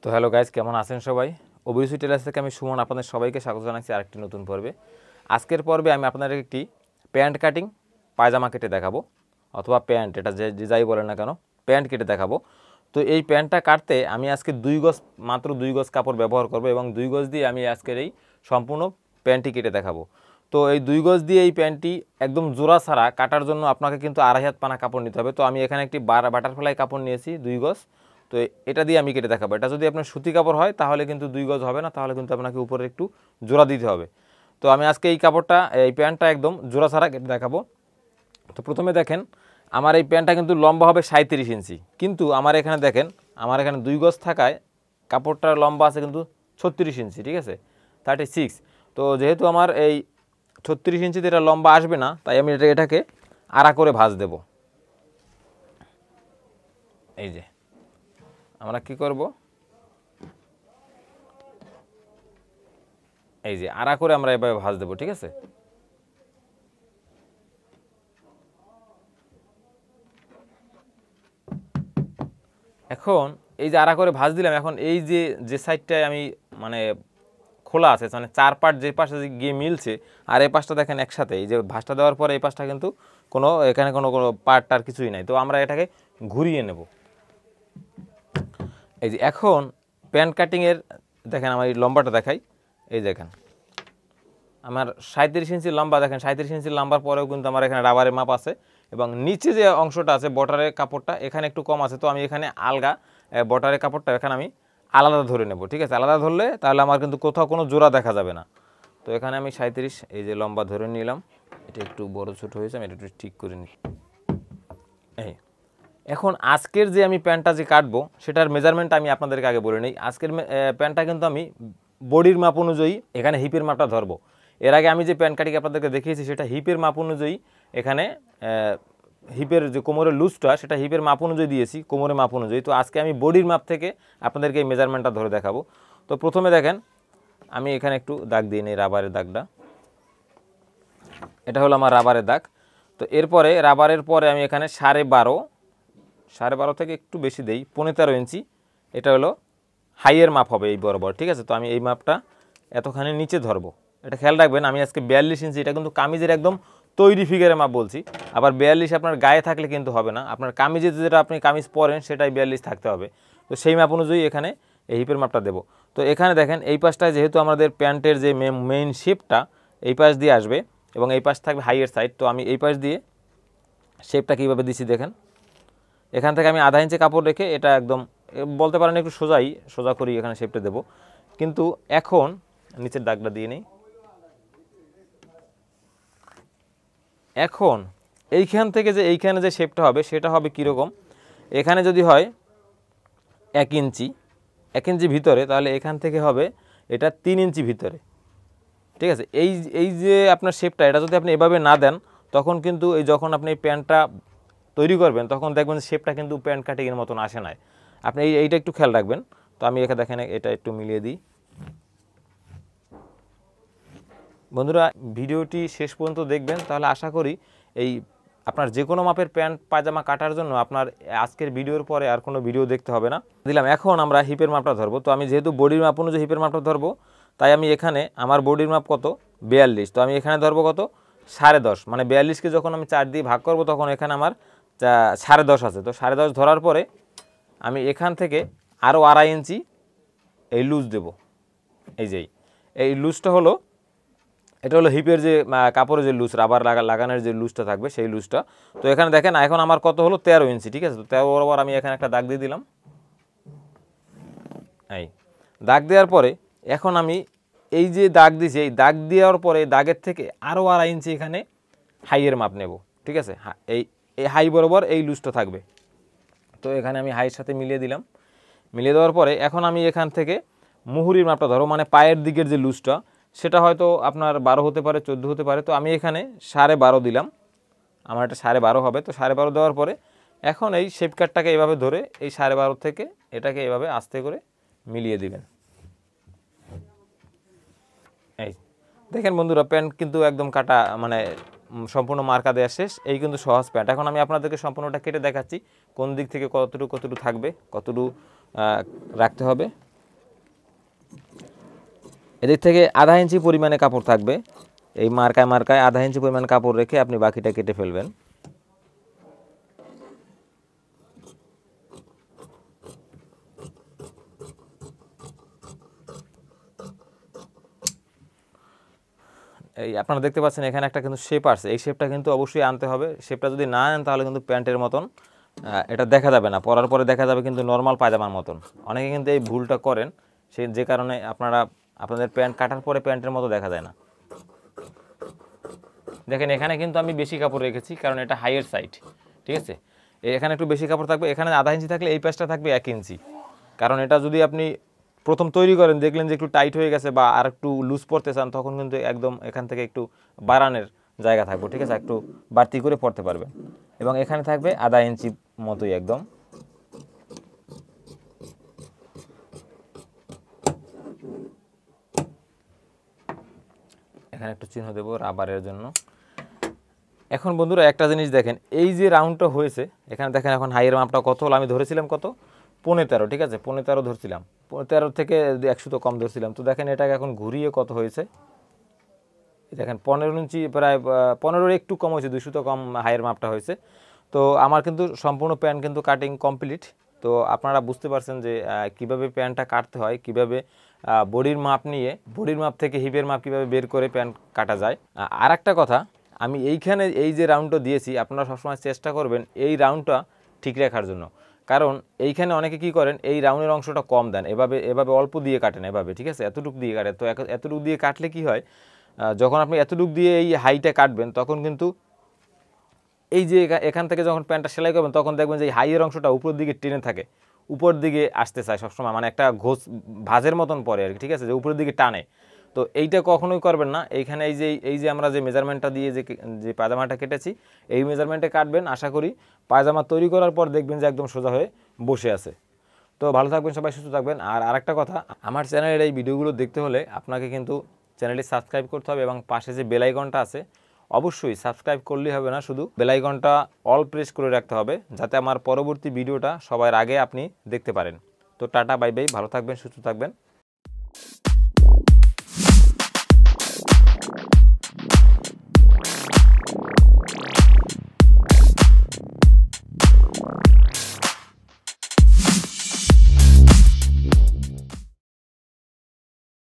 তো hello guys, কেমন আছেন সবাই? ওবিসি টেলার্স থেকে আমি সুমন আপনাদের সবাইকে স্বাগত জানাচ্ছি আরেকটি নতুন পর্বে। আজকের পর্বে আমি আপনাদের একটি প্যান্ট কাটিং পায়জামা কেটে দেখাবো, অথবা প্যান্ট, এটা যে যাই বলেন না কেন, প্যান্ট কেটে দেখাবো। তো এই প্যান্টটা কাটতে আমি আজকে মাত্র 2 গজ কাপড় ব্যবহার করব এবং 2 গজ দিয়ে আমি আজকের এই সম্পূর্ণ প্যান্টটি কেটে দেখাবো। তো এই 2 গজ দিয়ে এই প্যান্টটি একদম জোড়া ছাড়া কাটার জন্য আপনাকে কিন্তু 2.5 হাত পানা কাপড় নিতে হবে। তো আমি এখানে একটি বাটারফ্লাই কাপড় নিয়েছি 2 গজ। তো এটা দিয়ে আমি কেটে দেখাবো। এটা যদি আপনার সুতি কাপড় হয় তাহলে কিন্তু 2 গজ হবে না, তাহলে কিন্তু আপনাকে উপরে একটু জোড়া দিতে হবে। তো আমি আজকে এই প্যান্টটা একদম জোড়া ছাড়া কেটে দেখাবো। তো প্রথমে দেখেন, আমার এই প্যান্টটা কিন্তু লম্বা হবে 37 ইঞ্চি, কিন্তু আমার এখানে দেখেন, আমার এখানে 2 গজ থাকায় কাপড়টার লম্বা আছে কিন্তু 36 ইঞ্চি, ঠিক আছে, 36। তো যেহেতু আমার এই 36 ইঞ্চিতে এটা লম্বা আসবে না, তাই আমি এটাকে আড়া করে ভাঁজ দেব। এই যে আমরা কি করব, এই যে আড়া করে আমরা এভাবে ভাঁজ দেবো, ঠিক আছে। এখন এই যে আড়া করে ভাঁজ দিলাম, এখন এই যে সাইডটায় আমি মানে খোলা আছে, মানে 4 পার্ট যে পাশে গিয়ে মিলছে, আর এই পাশটা দেখেন একসাথে, এই যে ভাঁজটা দেওয়ার পরে এই পাশটা কিন্তু এখানে কোনো পার্ট টার কিছুই নাই। তো আমরা এটাকে ঘুরিয়ে নেব। এই যে এখন প্যান্ট কাটিংয়ের দেখেন, আমার এই লম্বাটা দেখাই। এই দেখেন আমার 37 ইঞ্চি লম্বা, দেখেন 37 ইঞ্চি লম্বার পরেও কিন্তু আমার এখানে রাবারের মাপ আছে, এবং নিচে যে অংশটা আছে বর্ডারের কাপড়টা এখানে একটু কম আছে। তো আমি এখানে আলগা বর্ডারের কাপড়টা এখানে আমি আলাদা ধরে নেব, ঠিক আছে। আলাদা ধরলে তাহলে আমার কিন্তু কোথাও কোনো জোড়া দেখা যাবে না। তো এখানে আমি 37 এই যে লম্বা ধরে নিলাম। এটা একটু বড় ছোট হয়েছে, আমি এটা একটু ঠিক করে নিই। এখন আজকের যে আমি প্যান্টটা যে কাটবো সেটার মেজারমেন্টটা আমি আপনাদেরকে আগে বলে নিই। আজকের প্যান্টটা কিন্তু আমি বডির মাপ অনুযায়ী এখানে হিপের মাপটা ধরবো। এর আগে আমি যে প্যান্ট কাটিং আপনাদেরকে দেখিয়েছি সেটা হিপের মাপ অনুযায়ী, এখানে হিপের যে কোমরের লুজটা সেটা হিপের মাপ অনুযায়ী দিয়েছি, কোমরের মাপ অনুযায়ী। তো আজকে আমি বডির মাপ থেকে আপনাদেরকে এই মেজারমেন্টটা ধরে দেখাবো। তো প্রথমে দেখেন, আমি এখানে একটু দাগ দিয়ে নিই, রাবারের দাগটা। এটা হলো আমার রাবারের দাগ। তো এরপরে রাবারের পরে আমি এখানে 12.5 থেকে একটু বেশি দেই, 15 ইঞ্চি। এটা হলো হাইয়ের মাপ হবে এই বরাবর, ঠিক আছে। তো আমি এই মাপটা এতখানি নিচে ধরবো। এটা খেয়াল রাখবেন, আমি আজকে 42 ইঞ্চি, এটা কিন্তু কামিজের একদম তৈরি ফিগারের মাপ বলছি। আবার 42 আপনার গায়ে থাকলে কিন্তু হবে না, আপনার কামিজে যেটা আপনি কামিজ পরেন সেটাই 42 থাকতে হবে। তো সেই মাপ অনুযায়ী এখানে এই হিপের মাপটা দেবো। তো এখানে দেখেন, এই পাশটায় যেহেতু আমাদের প্যান্টের যে মেইন শেপটা এই পাশ দিয়ে আসবে এবং এই পাশ থাকবে হাইয়ের সাইড, তো আমি এই পাশ দিয়ে শেপটা কীভাবে দিচ্ছি দেখেন। এখান থেকে আমি আধা ইঞ্চি কাপড় রেখে এটা একদম বলতে পারেন একটু সোজা করি এখানে শেপটা দেবো। কিন্তু এখন নিচের দাগটা দিয়ে নিই। এখন এইখান থেকে এইখানে যে শেপটা হবে সেটা হবে কীরকম, এখানে যদি হয় 1 ইঞ্চি ভিতরে, তাহলে এখান থেকে হবে এটা 3 ইঞ্চি ভিতরে, ঠিক আছে। এই যে আপনার শেপটা, এটা যদি আপনি এভাবে না দেন তখন কিন্তু যখন আপনি প্যান্টটা তৈরি করবেন তখন দেখবেন শেপটা কিন্তু প্যান্ট কাটিংয়ের মতন আসে না। আপনি এইটা একটু খেয়াল রাখবেন। তো আমি এখানে দেখেন এটা একটু মিলিয়ে দিই। বন্ধুরা, ভিডিওটি শেষ পর্যন্ত দেখবেন, তাহলে আশা করি আপনার যে কোনো মাপের প্যান্ট পায়জামা কাটার জন্য আপনার আজকের ভিডিওর পরে আর কোনো ভিডিও দেখতে হবে না। দিলাম। এখন আমরা হিপের মাপটা ধরবো। তো আমি যেহেতু বডির মাপ অনুযায়ী হিপের মাপটা ধরবো, তাই আমি এখানে আমার বডির মাপ কত 42, তো আমি এখানে ধরবো কত 10.5, মানে 42কে যখন আমি 4 দিয়ে ভাগ করব তখন এখানে আমার 10.5 আছে। তো 10.5 ধরার পরে আমি এখান থেকে আরও 2.5 ইঞ্চি এই লুজ দেব। এই লুজটা হলো, এটা হলো হিপের যে কাপড়ের যে লুজ, রাবার লাগানোর যে লুজটা থাকবে সেই লুজটা। তো এখানে দেখেন এখন আমার কত হলো 13 ইঞ্চি, ঠিক আছে। তো 13 বরাবর আমি এখানে একটা দাগ দিয়ে দিলাম। এই দাগ দেওয়ার পরে এখন আমি এই যে দাগ দিয়েছি, এই দাগ দেওয়ার পরে দাগের থেকে আরও 2.5 ইঞ্চি এখানে হাইয়ের মাপ নেব, ঠিক আছে। এই হাই বরাবর এই লুজটা থাকবে। তো এখানে আমি হাইয়ের সাথে মিলিয়ে দিলাম। মিলিয়ে দেওয়ার পরে এখন আমি এখান থেকে মুহুরির মাপটা ধরো, মানে পায়ের দিকের যে লুজটা সেটা হয়তো আপনার 12 হতে পারে, 14 হতে পারে। তো আমি এখানে 12.5 দিলাম, আমার এটা 12.5 হবে। তো 12.5 দেওয়ার পরে এখন এই শেপ কাটটাকে এইভাবে ধরে এই 12.5 থেকে এটাকে এইভাবে আস্তে করে মিলিয়ে দিবেন। এই দেখেন বন্ধুরা, প্যান্ট কিন্তু একদম কাটা, মানে সম্পূর্ণ মার্কা দেওয়া শেষ। এই কিন্তু সহজ প্যান্ট। এখন আমি আপনাদেরকে সম্পূর্ণটা কেটে দেখাচ্ছি কোন দিক থেকে কতটুকু থাকবে, কতটুকু রাখতে হবে। এদিক থেকে আধা ইঞ্চি পরিমাণে কাপড় থাকবে, এই মার্কায় মার্কায় আধা ইঞ্চি পরিমাণ কাপড় রেখে আপনি বাকিটা কেটে ফেলবেন। এই আপনারা দেখতে পাচ্ছেন এখানে একটা কিন্তু শেপ আছে, এই শেপটা কিন্তু অবশ্যই আনতে হবে। শেপটা যদি না আনেন তাহলে কিন্তু প্যান্টের মতন এটা দেখা যাবে না, পরার পরে দেখা যাবে কিন্তু নর্মাল পায়জামার মতন। অনেকে কিন্তু এই ভুলটা করেন, যে কারণে আপনাদের প্যান্ট কাটার পরে প্যান্টের মতো দেখা যায় না। দেখেন এখানে কিন্তু আমি বেশি কাপড় রেখেছি, কারণ এটা হাইয়ের সাইড, ঠিক আছে। এখানে একটু বেশি কাপড় থাকবে, এখানে আধা ইঞ্চি থাকলে এই পাশটা থাকবে 1 ইঞ্চি। কারণ এটা যদি আপনি প্রথম তৈরি করেন, দেখলেন যে একটু টাইট হয়ে গেছে বা আর একটু লুজ পড়তে চান, তখন কিন্তু একদম এখান থেকে একটু বাড়ানোর জায়গা থাকবে, ঠিক আছে, একটু বাড়তি করে পড়তে পারবেন। এবং এখানে থাকবে আধা ইঞ্চি মতোই একদম। এখানে একটু চিহ্ন দেবো রাবারের জন্য। এখন বন্ধুরা একটা জিনিস দেখেন, এই যে রাউন্ডটা হয়েছে এখানে দেখেন, এখন হাইয়ের মাপটা কত হলো, আমি ধরেছিলাম কত 15, ঠিক আছে, 15 ধরছিলাম, 15 থেকে 100 তো কম ধরছিলাম। তো দেখেন এটাকে এখন ঘুরিয়ে কত হয়েছে, দেখেন 15 ইঞ্চি, প্রায় 15 একটু কম হয়েছে, 200 তো কম হাইয়ের মাপটা হয়েছে। তো আমার কিন্তু সম্পূর্ণ প্যান্ট কিন্তু কাটিং কমপ্লিট। তো আপনারা বুঝতে পারছেন যে কিভাবে প্যান্টটা কাটতে হয়, কিভাবে বডির মাপ নিয়ে, বডির মাপ থেকে হিপের মাপ কিভাবে বের করে প্যান্ট কাটা যায়। আর একটা কথা, আমি এইখানে এই যে রাউন্ডটা দিয়েছি, আপনারা সবসময় চেষ্টা করবেন এই রাউন্ডটা ঠিক রাখার জন্য। কারণ এইখানে অনেকে কি করেন, এই রাউন্ডের অংশটা কম দেন, এভাবে এভাবে অল্প দিয়ে কাটেন, এভাবে, ঠিক আছে, এতটুকু দিয়ে কাটেন। তো এতটুকু দিয়ে কাটলে কি হয়, যখন আপনি এতটুকু দিয়ে এই হাইটা কাটবেন, তখন কিন্তু এই যে এখান থেকে যখন প্যান্টটা সেলাই করবেন, তখন দেখবেন যে এই হাইয়ের অংশটা উপরের দিকে টেনে থাকে, উপর দিকে আসতে চায় সবসময়, মানে একটা ঘোষ ভাঁজের মতন পরে আর কি, ঠিক আছে, যে উপরের দিকে টানে। তো এইটা কখনোই করবেন না। এইখানে এই যে আমরা যে মেজারমেন্টটা দিয়ে যে পায়জামাটা কেটেছি, এই মেজারমেন্টে কাটবেন। আশা করি পায়জামা তৈরি করার পর দেখবেন যে একদম সোজা হয়ে বসে আছে। তো ভালো থাকবেন সবাই, সুস্থ থাকবেন। আর আরেকটা কথা, আমার চ্যানেলের এই ভিডিওগুলো দেখতে হলে আপনাকে কিন্তু চ্যানেলটি সাবস্ক্রাইব করতে হবে, এবং পাশে যে বেল আইকনটা আছে, অবশ্যই সাবস্ক্রাইব করলেই হবে না, শুধু বেল আইকনটা অল প্রেস করে রাখতে হবে, যাতে আমার পরবর্তী ভিডিওটা সবার আগে আপনি দেখতে পারেন। তো টাটা, বাই বাই, ভালো থাকবেন, সুস্থ থাকবেন।